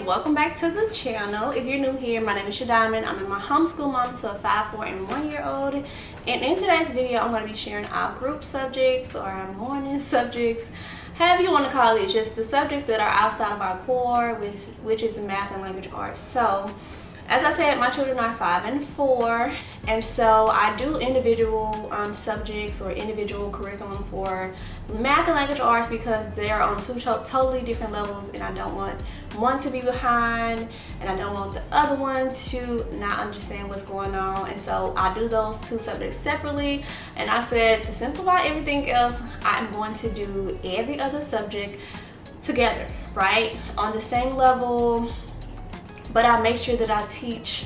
and welcome back to the channel. If you're new here, my name is Shadiamond. I'm in my homeschool mom to a 5, 4, and 1-year-old. And in today's video, I'm going to be sharing our group subjects or our morning subjects, however you want to call it, just the subjects that are outside of our core, which is math and language arts. So as I said, my children are 5 and 4, and so I do individual subjects or individual curriculum for math and language arts because they're on two totally different levels, and I don't want one to be behind and I don't want the other one to not understand what's going on. And so I do those two subjects separately, and I said to simplify everything else, I'm going to do every other subject together, right, on the same level. But I make sure that I teach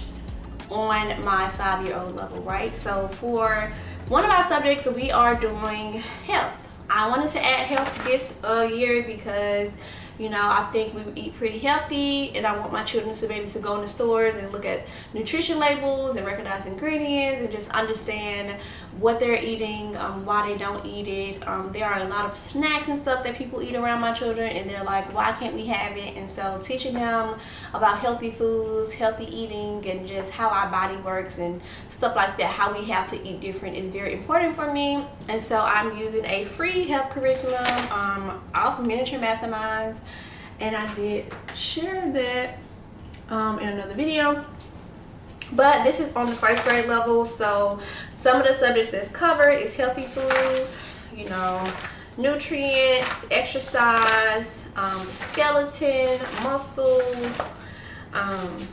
on my 5-year-old level, right? So for one of our subjects, we are doing health. I wanted to add health this year because, you know, I think we eat pretty healthy, and I want my children to be able to go in the stores and look at nutrition labels and recognize ingredients and just understand what they're eating, why they don't eat it. There are a lot of snacks and stuff that people eat around my children, and they're like, why can't we have it? And so teaching them about healthy foods, healthy eating, and just how our body works and stuff like that, how we have to eat different, is very important for me. And so I'm using a free health curriculum off Miniature Masterminds, and I did share that in another video. But this is on the 1st grade level, so some of the subjects that's covered is healthy foods, you know, nutrients, exercise, skeleton, muscles,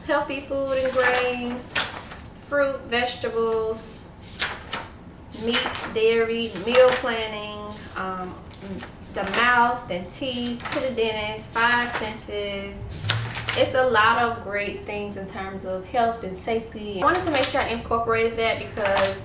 healthy food and grains, fruit, vegetables, meat, dairy, meal planning, the mouth and teeth, to the dentist, 5 senses. It's a lot of great things in terms of health and safety. I wanted to make sure I incorporated that because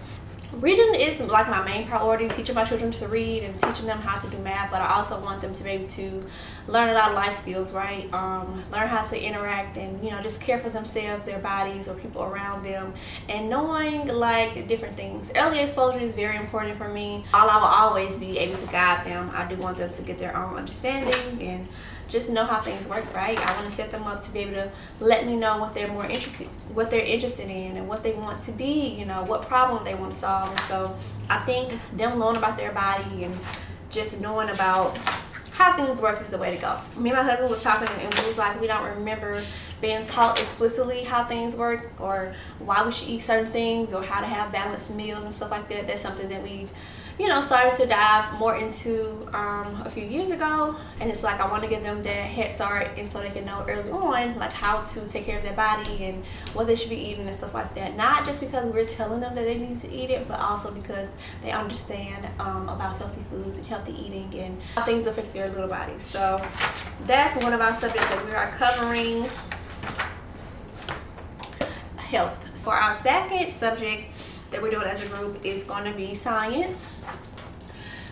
reading is like my main priority, teaching my children to read and teaching them how to do math, but I also want them to be able to learn a lot of life skills, right? Learn how to interact and, you know, just care for themselves, their bodies, or people around them, and knowing like different things. Early exposure is very important for me. I will always be able to guide them. I do want them to get their own understanding and just know how things work, right? I want to set them up to be able to let me know what they're interested in and what they want to be, you know, what problem they want to solve. And so I think them knowing about their body and just knowing about how things work is the way to go. Me and my husband was talking, and we was like, we don't remember being taught explicitly how things work or why we should eat certain things or how to have balanced meals and stuff like that. That's something that we've, you know, started to dive more into a few years ago, and it's like I want to give them that head start, and so they can know early on like how to take care of their body and what they should be eating and stuff like that. Not just because we're telling them that they need to eat it, but also because they understand about healthy foods and healthy eating and how things affect their little bodies. So that's one of our subjects that we are covering, health. For our second subject that we're doing as a group is going to be science.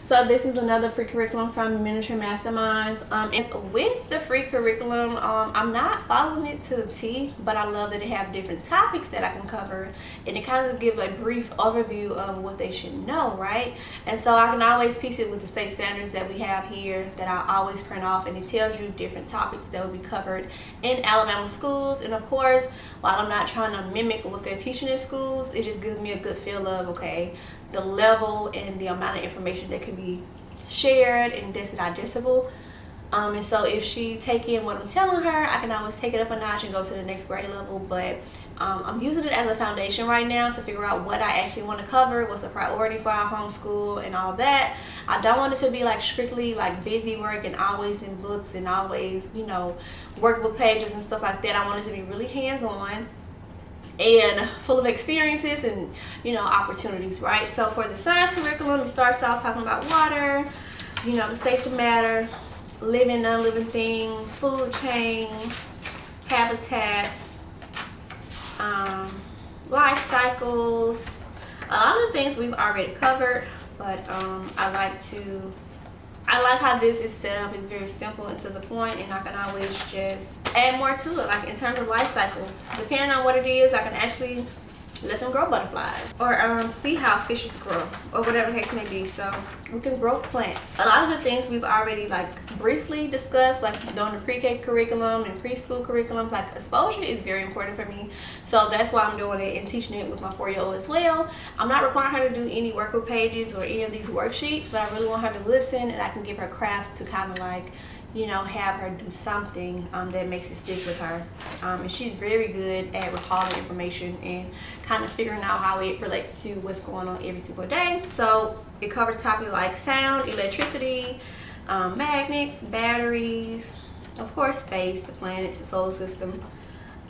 So this is another free curriculum from Miniature Masterminds, and with the free curriculum, I'm not following it to the T, but I love that they have different topics that I can cover, and it kind of gives a brief overview of what they should know, right? And so I can always piece it with the state standards that we have here that I always print off, and it tells you different topics that will be covered in Alabama schools. And of course, while I'm not trying to mimic what they're teaching in schools, it just gives me a good feel of, okay, the level and the amount of information that can be shared and that's digestible. And so if she take in what I'm telling her, I can always take it up a notch and go to the next grade level. But I'm using it as a foundation right now to figure out what I actually want to cover, what's the priority for our homeschool and all that. I don't want it to be like strictly like busy work and always in books and always, you know, workbook pages and stuff like that. I want it to be really hands-on and full of experiences and, you know, opportunities, right? So for the science curriculum, it starts off talking about water, you know, the states of matter, living, non-living things, food chain, habitats, life cycles. A lot of the things we've already covered, but I like how this is set up. It's very simple and to the point, and I can always just add more to it, like in terms of life cycles. Depending on what it is, I can actually let them grow butterflies, or see how fishes grow, or whatever the case may be. So we can grow plants. A lot of the things we've already like briefly discussed, like during the pre-K curriculum and preschool curriculums. Like exposure is very important for me, so that's why I'm doing it and teaching it with my 4-year-old as well. I'm not requiring her to do any workbook pages or any of these worksheets, but I really want her to listen, and I can give her crafts to kind of like, you know, have her do something that makes it stick with her. And she's very good at recalling information and kind of figuring out how it relates to what's going on every single day. So it covers topics like sound, electricity, magnets, batteries, of course space, the planets, the solar system,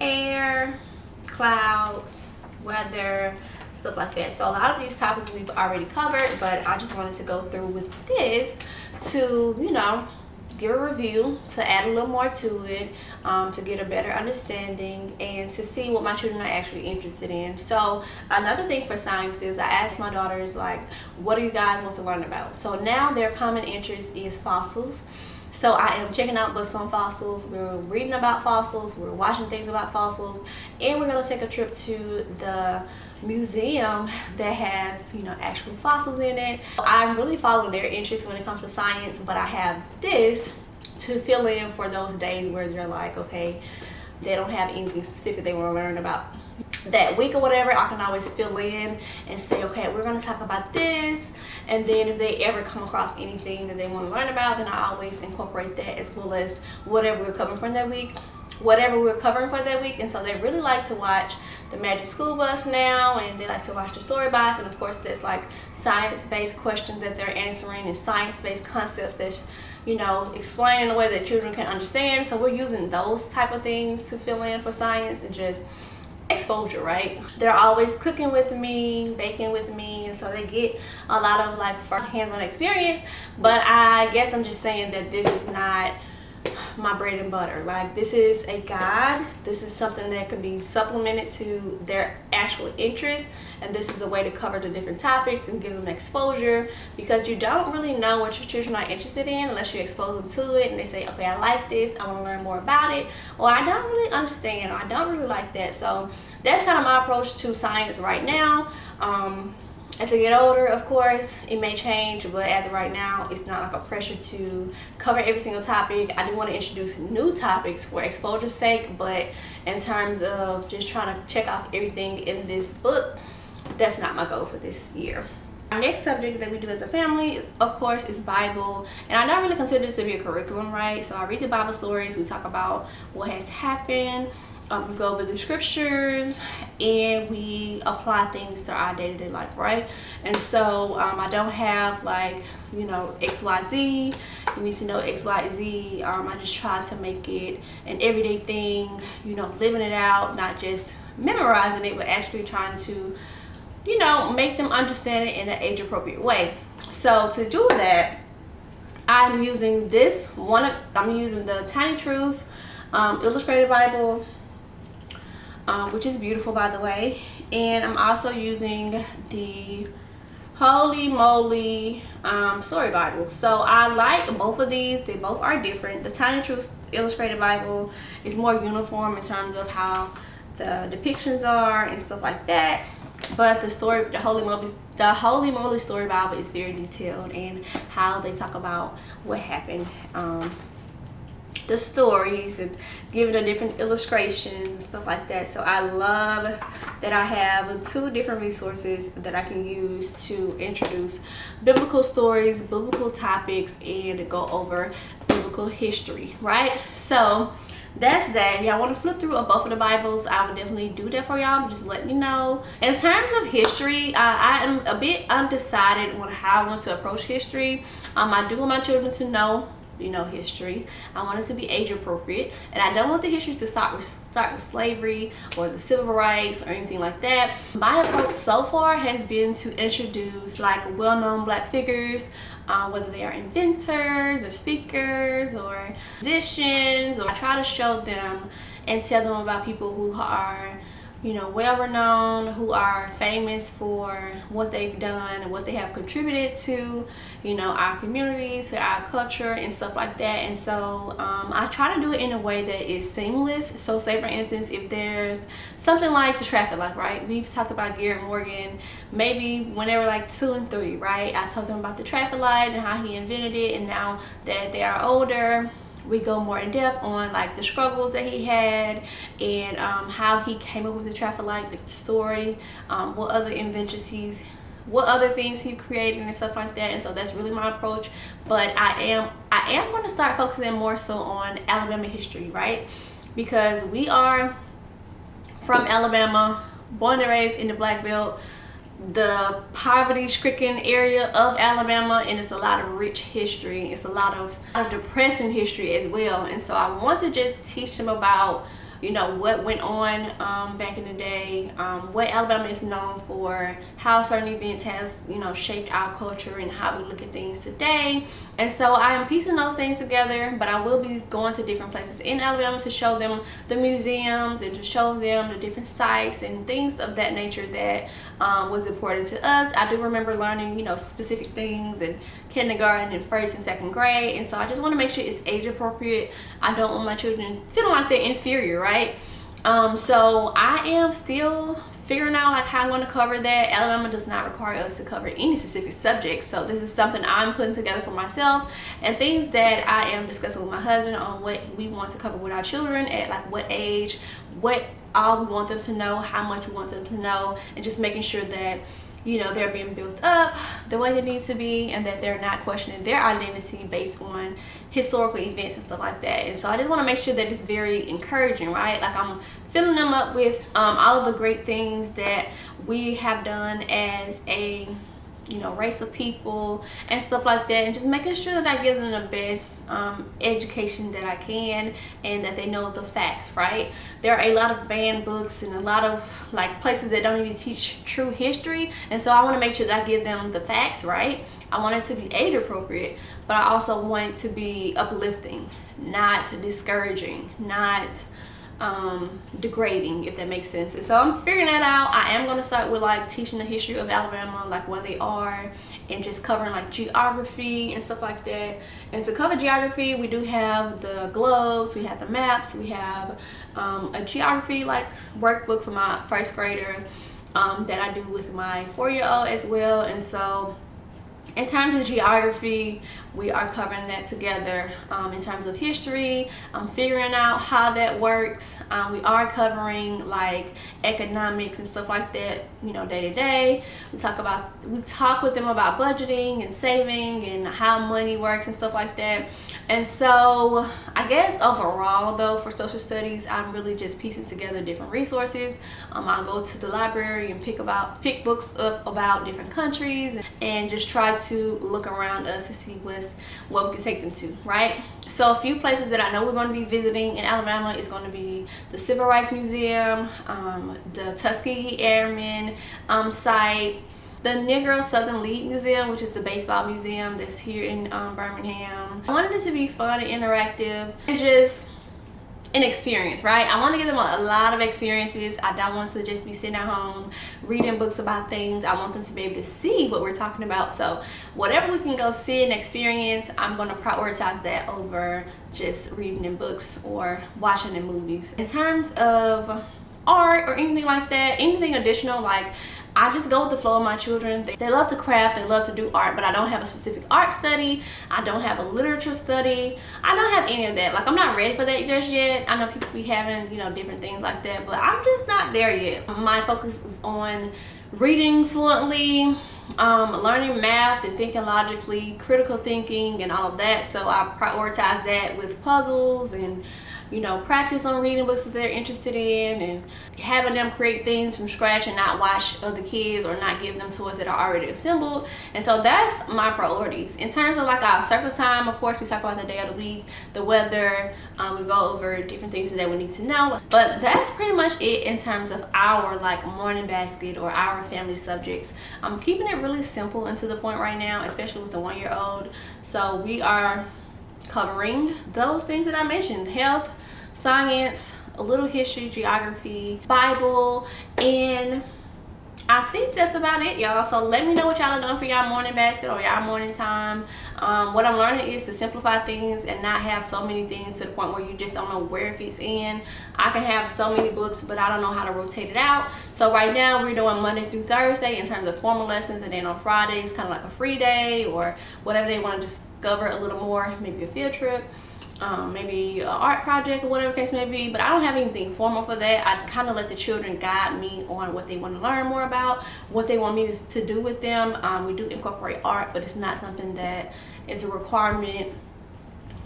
air, clouds, weather, stuff like that. So a lot of these topics we've already covered, but I just wanted to go through with this to, you know, give a review, to add a little more to it, to get a better understanding and to see what my children are actually interested in. So another thing for science is I asked my daughters, like, what do you guys want to learn about? So now their common interest is fossils. So I am checking out books on fossils, we're reading about fossils, we're watching things about fossils, and we're going to take a trip to the museum that has, you know, actual fossils in it. I'm really following their interests when it comes to science, but I have this to fill in for those days where they're like, okay, they don't have anything specific they want to learn about that week or whatever. I can always fill in and say, okay, we're going to talk about this, and then if they ever come across anything that they want to learn about, then I always incorporate that, as well as whatever we're covering for that week. And so they really like to watch the Magic School Bus now, and they like to watch the Story Box, and of course there's like science-based questions that they're answering and science-based concepts that's, you know, explained in a way that children can understand. So we're using those type of things to fill in for science and just exposure, right? They're always cooking with me, baking with me, and so they get a lot of like hands-on experience. But I guess I'm just saying that this is not my bread and butter. Like, this is a guide, this is something that can be supplemented to their actual interest, and this is a way to cover the different topics and give them exposure, because you don't really know what your children are interested in unless you expose them to it and they say, okay, I like this, I want to learn more about it, or I don't really understand, or I don't really like that. So that's kind of my approach to science right now. As they get older, of course, it may change, but as of right now, it's not like a pressure to cover every single topic. I do want to introduce new topics for exposure's sake, but in terms of just trying to check off everything in this book, that's not my goal for this year. Our next subject that we do as a family, of course, is Bible. And I don't really consider this to be a curriculum, right? So I read the Bible stories, we talk about what has happened, we go over the scriptures, and we apply things to our day-to-day life, right? And so I don't have like, you know, XYZ, you need to know XYZ. I just try to make it an everyday thing, you know, living it out, not just memorizing it, but actually trying to, you know, make them understand it in an age-appropriate way. So to do that, I'm using this one. I'm using the Tiny Truths Illustrated Bible, which is beautiful, by the way, and I'm also using the Holy Moly Story Bible. So I like both of these. They both are different. The Tiny Truths Illustrated Bible is more uniform in terms of how the depictions are and stuff like that, but the Holy Moly Story Bible is very detailed in how they talk about what happened, the stories, and giving the different illustrations and stuff like that. So I love that I have two different resources that I can use to introduce biblical stories, biblical topics, and go over biblical history, right? So that's that. If y'all want to flip through both of the Bibles, I would definitely do that for y'all. Just let me know. In terms of history, I am a bit undecided on how I want to approach history. I do want my children to know, you know, history. I want it to be age appropriate, and I don't want the history to start with slavery or the civil rights or anything like that. My approach so far has been to introduce like well-known Black figures, whether they are inventors or speakers or musicians, or I try to show them and tell them about people who are well renowned, who are famous for what they've done and what they have contributed to, our community, to our culture and stuff like that. And so I try to do it in a way that is seamless. So say for instance, if there's something like the traffic light, right? We've talked about Garrett Morgan, maybe when they were like 2 and 3, right? I told them about the traffic light and how he invented it, and now that they are older, we go more in depth on like the struggles that he had and how he came up with the traffic light, the story, what other inventions what other things he created and stuff like that. And so that's really my approach. But I am going to start focusing more so on Alabama history, right? Because we are from Alabama, born and raised in the Black Belt, the poverty-stricken area of Alabama, and it's a lot of rich history. It's a lot of depressing history as well. And so I want to just teach them about what went on back in the day, what Alabama is known for, how certain events has shaped our culture and how we look at things today. And so I am piecing those things together, but I will be going to different places in Alabama to show them the museums and to show them the different sites and things of that nature that was important to us. I do remember learning specific things in kindergarten and 1st and 2nd grade, and so I just want to make sure it's age appropriate. I don't want my children feeling like they're inferior, right? So I am still figuring out like how I'm going to cover that. Alabama does not require us to cover any specific subject, so this is something I'm putting together for myself and things that I am discussing with my husband on what we want to cover with our children at like what age, what all we want them to know, how much we want them to know, and just making sure that they're being built up the way they need to be, and that they're not questioning their identity based on historical events and stuff like that. And so I just want to make sure that it's very encouraging, right? Like I'm filling them up with all of the great things that we have done as a race of people and stuff like that, and just making sure that I give them the best education that I can, and that they know the facts, right? There are a lot of banned books and a lot of like places that don't even teach true history, and so I want to make sure that I give them the facts, right? I want it to be age appropriate, but I also want it to be uplifting, not discouraging, not degrading, if that makes sense. And so I'm figuring that out. I am going to start with like teaching the history of Alabama, like where they are, and just covering like geography and stuff like that. And to cover geography, we do have the globes, we have the maps, we have a geography like workbook for my 1st grader that I do with my 4-year-old as well. And so in terms of geography, we are covering that together. In terms of history, I'm figuring out how that works. We are covering like economics and stuff like that, day to day. We talk with them about budgeting and saving and how money works and stuff like that. And so I guess overall though, for social studies, I'm really just piecing together different resources. I'll go to the library and pick books up about different countries and just try to look around us to see what we can take them to, right? So a few places that I know we're going to be visiting in Alabama is going to be the Civil Rights Museum, the Tuskegee Airmen site, the Negro Southern League Museum, which is the baseball museum that's here in Birmingham. I wanted it to be fun and interactive and just an experience, right? I want to give them a lot of experiences. I don't want to just be sitting at home reading books about things. I want them to be able to see what we're talking about. So whatever we can go see and experience, I'm going to prioritize that over just reading in books or watching in movies. In terms of art or anything like that, anything additional, like I just go with the flow of my children. They love to craft, they love to do art, but I don't have a specific art study. I don't have a literature study. I don't have any of that. Like I'm not ready for that just yet. I know people be having, different things like that, but I'm just not there yet. My focus is on reading fluently, learning math and thinking logically, critical thinking and all of that. So I prioritize that with puzzles and practice on reading books that they're interested in, and having them create things from scratch and not watch other kids or not give them toys that are already assembled. And so that's my priorities. In terms of like our circle time, of course, we talk about the day of the week, the weather, we go over different things that we need to know. But that's pretty much it in terms of our like morning basket or our family subjects. I'm keeping it really simple and to the point right now, especially with the 1-year-old. So we are covering those things that I mentioned: health, science, a little history, geography, Bible, and I think that's about it, y'all. So let me know what y'all are doing for y'all morning basket or y'all morning time. What I'm learning is to simplify things and not have so many things to the point where you just don't know where it fits in. I can have so many books, but I don't know how to rotate it out. So right now we're doing Monday through Thursday in terms of formal lessons, and then on Fridays kind of like a free day or whatever they want to discover a little more, maybe a field trip, maybe an art project or whatever the case may be. But I don't have anything formal for that. I kind of let the children guide me on what they want to learn more about, what they want me to do with them. We do incorporate art, but it's not something that is a requirement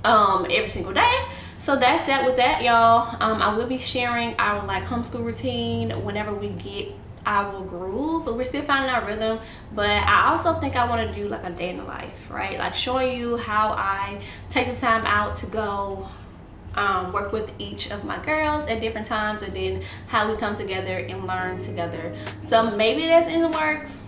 every single day. So that's that with that, y'all. I will be sharing our like homeschool routine whenever we get our groove, but we're still finding our rhythm. But I also think I want to do like a day in the life, right? Like showing you how I take the time out to go work with each of my girls at different times, and then how we come together and learn together. So maybe that's in the works,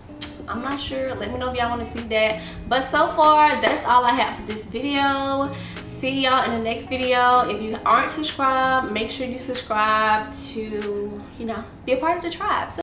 I'm not sure. Let me know if y'all want to see that. But so far that's all I have for this video. See y'all in the next video. If you aren't subscribed, make sure you subscribe to, you know, be a part of the tribe. So